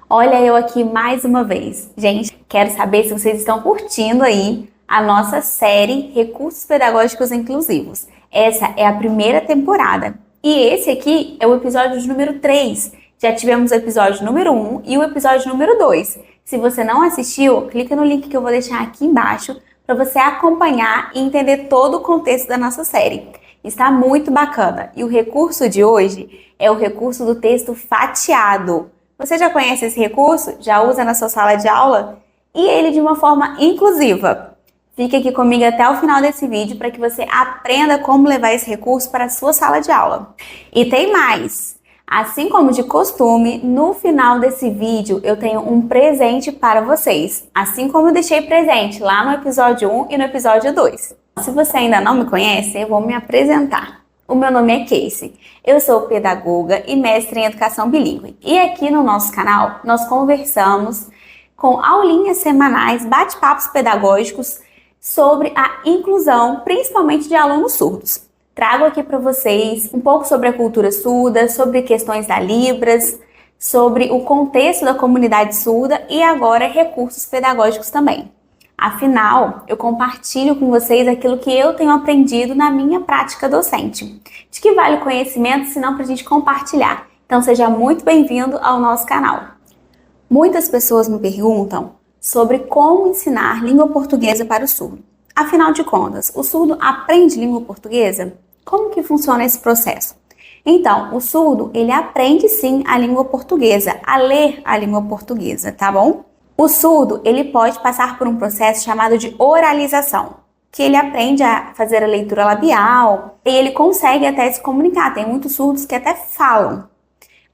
Olha eu aqui mais uma vez. Gente, quero saber se vocês estão curtindo aí a nossa série Recursos Pedagógicos Inclusivos. Essa é a primeira temporada. E esse aqui é o episódio de número 3. Já tivemos o episódio número 1 e o episódio número 2. Se você não assistiu, clica no link que eu vou deixar aqui embaixo para você acompanhar e entender todo o contexto da nossa série. Está muito bacana. E o recurso de hoje é o recurso do texto fatiado. Você já conhece esse recurso? Já usa na sua sala de aula? E ele de uma forma inclusiva. Fique aqui comigo até o final desse vídeo para que você aprenda como levar esse recurso para a sua sala de aula. E tem mais! Assim como de costume, no final desse vídeo eu tenho um presente para vocês. Assim como eu deixei presente lá no episódio 1 e no episódio 2. Se você ainda não me conhece, eu vou me apresentar. O meu nome é Casey, eu sou pedagoga e mestre em educação bilíngue. E aqui no nosso canal nós conversamos com aulinhas semanais, bate-papos pedagógicos sobre a inclusão, principalmente de alunos surdos. Trago aqui para vocês um pouco sobre a cultura surda, sobre questões da Libras, sobre o contexto da comunidade surda e agora recursos pedagógicos também. Afinal, eu compartilho com vocês aquilo que eu tenho aprendido na minha prática docente. De que vale o conhecimento se não para a gente compartilhar? Então seja muito bem-vindo ao nosso canal. Muitas pessoas me perguntam sobre como ensinar língua portuguesa para o surdo. Afinal de contas, o surdo aprende língua portuguesa? Como que funciona esse processo? Então, o surdo, ele aprende sim a língua portuguesa, a ler a língua portuguesa, tá bom? O surdo, ele pode passar por um processo chamado de oralização, que ele aprende a fazer a leitura labial e ele consegue até se comunicar. Tem muitos surdos que até falam,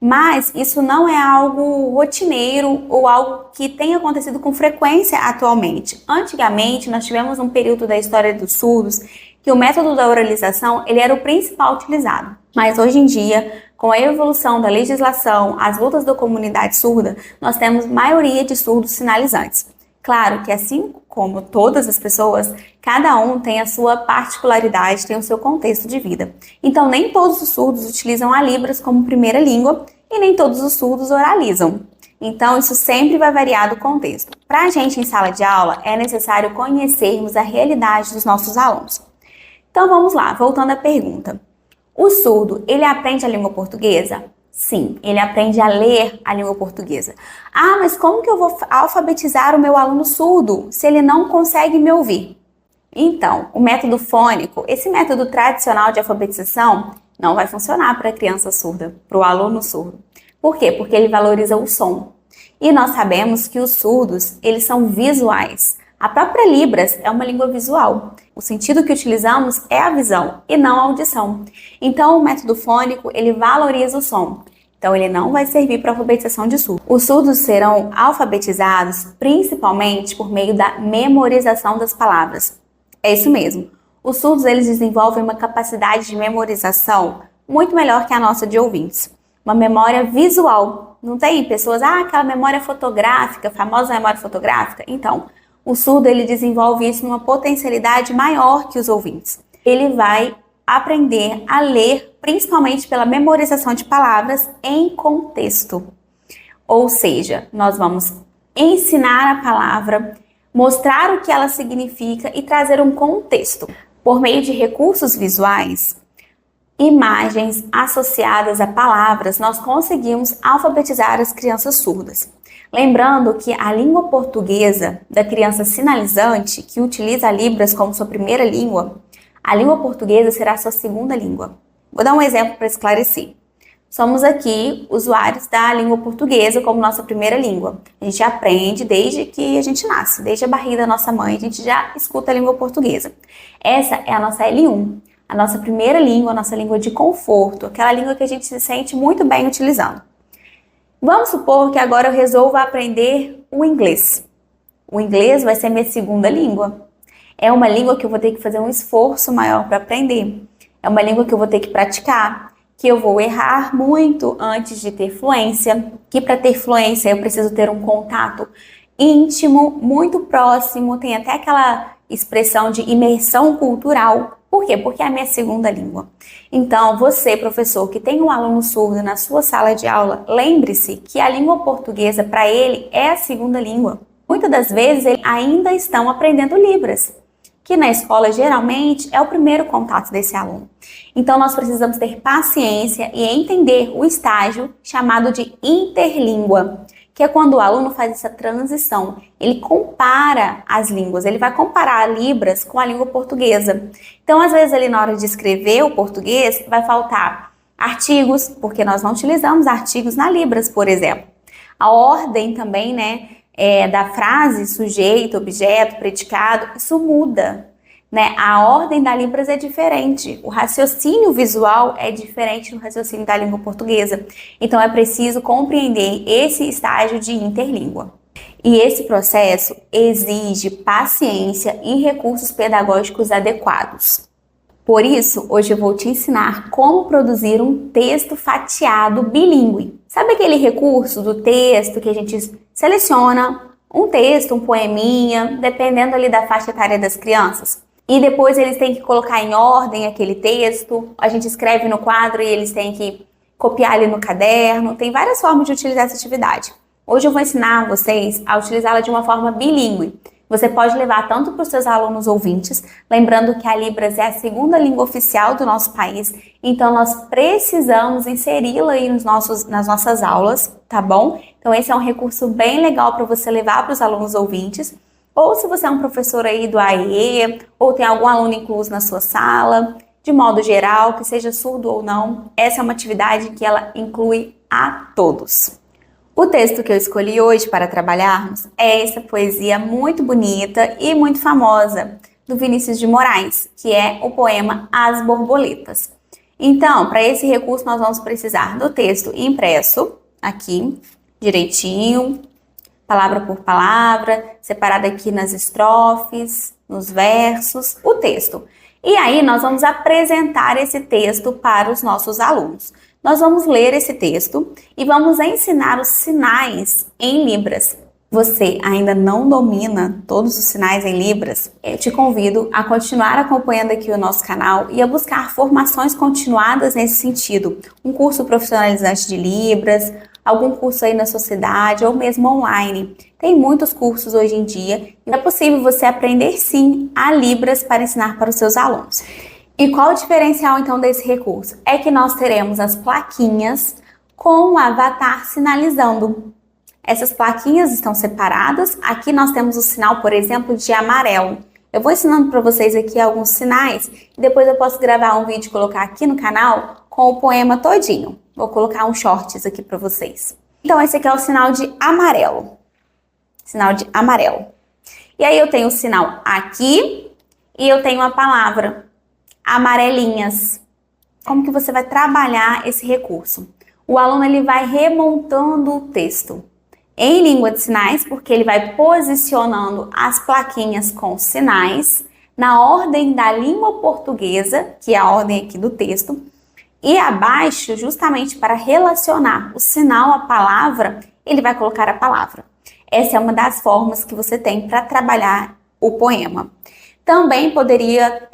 mas isso não é algo rotineiro ou algo que tem acontecido com frequência atualmente. Antigamente, nós tivemos um período da história dos surdos que o método da oralização ele era o principal utilizado. Mas hoje em dia, com a evolução da legislação, as lutas da comunidade surda, nós temos maioria de surdos sinalizantes. Claro que assim como todas as pessoas, cada um tem a sua particularidade, tem o seu contexto de vida. Então nem todos os surdos utilizam a Libras como primeira língua e nem todos os surdos oralizam. Então isso sempre vai variar do contexto. Para a gente em sala de aula, é necessário conhecermos a realidade dos nossos alunos. Então vamos lá, voltando à pergunta. O surdo, ele aprende a língua portuguesa? Sim, ele aprende a ler a língua portuguesa. Ah, mas como que eu vou alfabetizar o meu aluno surdo se ele não consegue me ouvir? Então, o método fônico, esse método tradicional de alfabetização, não vai funcionar para a criança surda, para o aluno surdo. Por quê? Porque ele valoriza o som. E nós sabemos que os surdos, eles são visuais. A própria Libras é uma língua visual. O sentido que utilizamos é a visão e não a audição. Então, o método fônico, ele valoriza o som. Então, ele não vai servir para alfabetização de surdos. Os surdos serão alfabetizados principalmente por meio da memorização das palavras. É isso mesmo. Os surdos, eles desenvolvem uma capacidade de memorização muito melhor que a nossa de ouvintes. Uma memória visual. Não tem pessoas, aquela memória fotográfica, famosa memória fotográfica? Então, o surdo ele desenvolve isso numa potencialidade maior que os ouvintes. Ele vai aprender a ler principalmente pela memorização de palavras em contexto. Ou seja, nós vamos ensinar a palavra, mostrar o que ela significa e trazer um contexto. Por meio de recursos visuais, imagens associadas a palavras, nós conseguimos alfabetizar as crianças surdas. Lembrando que a língua portuguesa da criança sinalizante, que utiliza a Libras como sua primeira língua, a língua portuguesa será sua segunda língua. Vou dar um exemplo para esclarecer. Somos aqui usuários da língua portuguesa como nossa primeira língua. A gente aprende desde que a gente nasce, desde a barriga da nossa mãe, a gente já escuta a língua portuguesa. Essa é a nossa L1, a nossa primeira língua, a nossa língua de conforto, aquela língua que a gente se sente muito bem utilizando. Vamos supor que agora eu resolva aprender o inglês. O inglês vai ser minha segunda língua. É uma língua que eu vou ter que fazer um esforço maior para aprender. É uma língua que eu vou ter que praticar, que eu vou errar muito antes de ter fluência, que para ter fluência eu preciso ter um contato íntimo, muito próximo, tem até aquela expressão de imersão cultural. Por quê? Porque é a minha segunda língua. Então, você, professor, que tem um aluno surdo na sua sala de aula, lembre-se que a língua portuguesa, para ele, é a segunda língua. Muitas das vezes, eles ainda estão aprendendo Libras, que na escola, geralmente, é o primeiro contato desse aluno. Então, nós precisamos ter paciência e entender o estágio chamado de interlíngua, que é quando o aluno faz essa transição. Ele compara as línguas, ele vai comparar a Libras com a língua portuguesa. Então, às vezes, ali na hora de escrever o português, vai faltar artigos, porque nós não utilizamos artigos na Libras, por exemplo. A ordem também, né, da frase, sujeito, objeto, predicado, isso muda. Né? A ordem da Libras é diferente, o raciocínio visual é diferente do raciocínio da língua portuguesa. Então é preciso compreender esse estágio de interlíngua. E esse processo exige paciência e recursos pedagógicos adequados. Por isso, hoje eu vou te ensinar como produzir um texto fatiado bilíngue. Sabe aquele recurso do texto que a gente seleciona um texto, um poeminha, dependendo ali da faixa etária das crianças? E depois eles têm que colocar em ordem aquele texto, a gente escreve no quadro e eles têm que copiar ali no caderno. Tem várias formas de utilizar essa atividade. Hoje eu vou ensinar vocês a utilizá-la de uma forma bilíngue. Você pode levar tanto para os seus alunos ouvintes, lembrando que a Libras é a segunda língua oficial do nosso país, então nós precisamos inseri-la aí nas nossas aulas, tá bom? Então esse é um recurso bem legal para você levar para os alunos ouvintes. Ou se você é um professor aí do AE, ou tem algum aluno incluso na sua sala, de modo geral, que seja surdo ou não, essa é uma atividade que ela inclui a todos. O texto que eu escolhi hoje para trabalharmos é essa poesia muito bonita e muito famosa do Vinícius de Moraes, que é o poema As Borboletas. Então, para esse recurso nós vamos precisar do texto impresso, aqui, direitinho, palavra por palavra, separado aqui nas estrofes, nos versos, o texto. E aí nós vamos apresentar esse texto para os nossos alunos. Nós vamos ler esse texto e vamos ensinar os sinais em Libras. Você ainda não domina todos os sinais em Libras? Eu te convido a continuar acompanhando aqui o nosso canal e a buscar formações continuadas nesse sentido. Um curso profissionalizante de Libras, algum curso aí na sua cidade ou mesmo online. Tem muitos cursos hoje em dia e é possível você aprender sim a Libras para ensinar para os seus alunos. E qual o diferencial então desse recurso? É que nós teremos as plaquinhas com o avatar sinalizando. Essas plaquinhas estão separadas. Aqui nós temos o sinal, por exemplo, de amarelo. Eu vou ensinando para vocês aqui alguns sinais e depois eu posso gravar um vídeo e colocar aqui no canal com o poema todinho. Vou colocar uns shorts aqui para vocês. Então esse aqui é o sinal de amarelo. Sinal de amarelo. E aí eu tenho o sinal aqui e eu tenho a palavra amarelinhas. Como que você vai trabalhar esse recurso? O aluno ele vai remontando o texto em língua de sinais, porque ele vai posicionando as plaquinhas com sinais na ordem da língua portuguesa, que é a ordem aqui do texto, e abaixo, justamente para relacionar o sinal à palavra, ele vai colocar a palavra. Essa é uma das formas que você tem para trabalhar o poema. Também poderia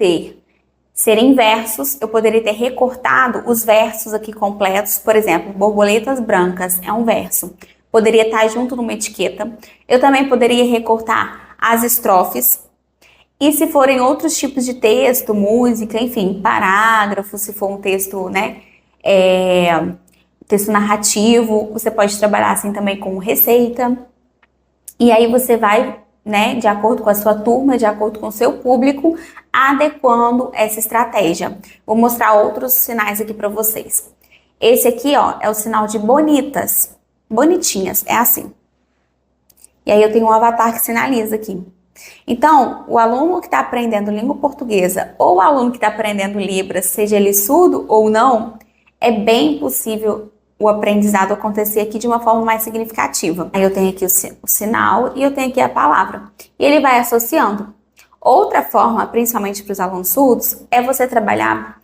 ser em versos, eu poderia ter recortado os versos aqui completos, por exemplo, borboletas brancas é um verso. Poderia estar junto numa etiqueta. Eu também poderia recortar as estrofes. E se forem outros tipos de texto, música, enfim, parágrafo, se for um texto, né, texto narrativo, você pode trabalhar assim também com receita. E aí você vai, né, de acordo com a sua turma, de acordo com o seu público, adequando essa estratégia. Vou mostrar outros sinais aqui para vocês. Esse aqui, ó, é o sinal de bonitas. Bonitinhas, é assim. E aí eu tenho um avatar que sinaliza aqui. Então, o aluno que está aprendendo língua portuguesa ou o aluno que está aprendendo Libras, seja ele surdo ou não, é bem possível o aprendizado acontecer aqui de uma forma mais significativa. Aí eu tenho aqui o sinal e eu tenho aqui a palavra. E ele vai associando. Outra forma, principalmente para os alunos surdos, é você trabalhar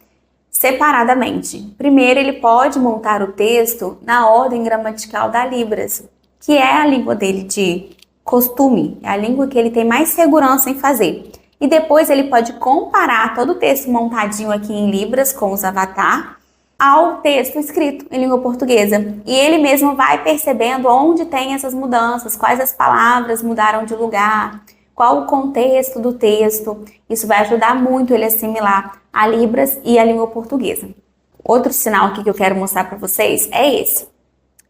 separadamente. Primeiro, ele pode montar o texto na ordem gramatical da Libras, que é a língua dele de costume, é a língua que ele tem mais segurança em fazer. E depois ele pode comparar todo o texto montadinho aqui em Libras com os avatar ao texto escrito em língua portuguesa. E ele mesmo vai percebendo onde tem essas mudanças, quais as palavras mudaram de lugar, qual o contexto do texto. Isso vai ajudar muito ele a assimilar a Libras e a língua portuguesa. Outro sinal aqui que eu quero mostrar para vocês é esse.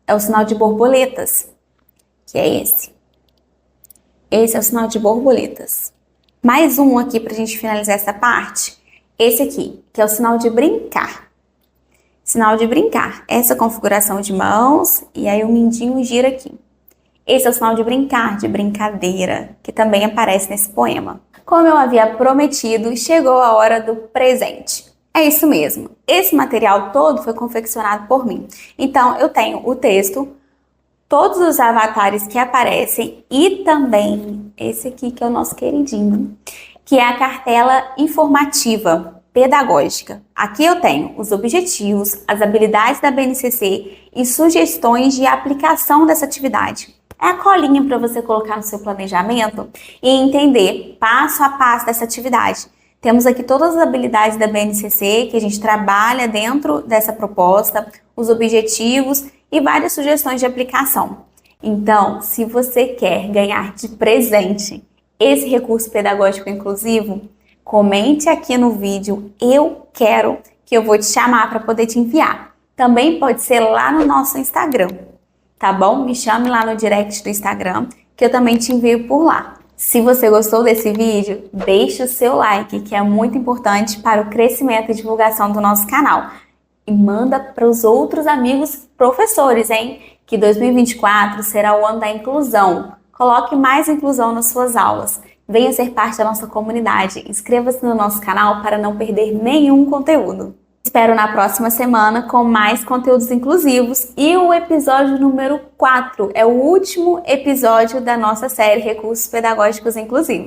É o sinal de borboletas, que é esse. Esse é o sinal de borboletas. Mais um aqui para a gente finalizar essa parte. Esse aqui, que é o sinal de brincar. Sinal de brincar. Essa configuração de mãos e aí o mindinho gira aqui. Esse é o sinal de brincar, de brincadeira, que também aparece nesse poema. Como eu havia prometido, chegou a hora do presente. É isso mesmo. Esse material todo foi confeccionado por mim. Então, eu tenho o texto, todos os avatares que aparecem e também esse aqui que é o nosso queridinho, que é a cartela informativa pedagógica. Aqui eu tenho os objetivos, as habilidades da BNCC e sugestões de aplicação dessa atividade. É a colinha para você colocar no seu planejamento e entender passo a passo dessa atividade. Temos aqui todas as habilidades da BNCC que a gente trabalha dentro dessa proposta, os objetivos e várias sugestões de aplicação. Então, se você quer ganhar de presente esse recurso pedagógico inclusivo, comente aqui no vídeo "eu quero", que eu vou te chamar para poder te enviar. Também pode ser lá no nosso Instagram, tá bom? Me chame lá no direct do Instagram, que eu também te envio por lá. Se você gostou desse vídeo, deixe o seu like, que é muito importante para o crescimento e divulgação do nosso canal. E manda para os outros amigos professores, hein? Que 2024 será o ano da inclusão. Coloque mais inclusão nas suas aulas. Venha ser parte da nossa comunidade. Inscreva-se no nosso canal para não perder nenhum conteúdo. Espero na próxima semana com mais conteúdos inclusivos e o episódio número 4 é o último episódio da nossa série Recursos Pedagógicos Inclusivos.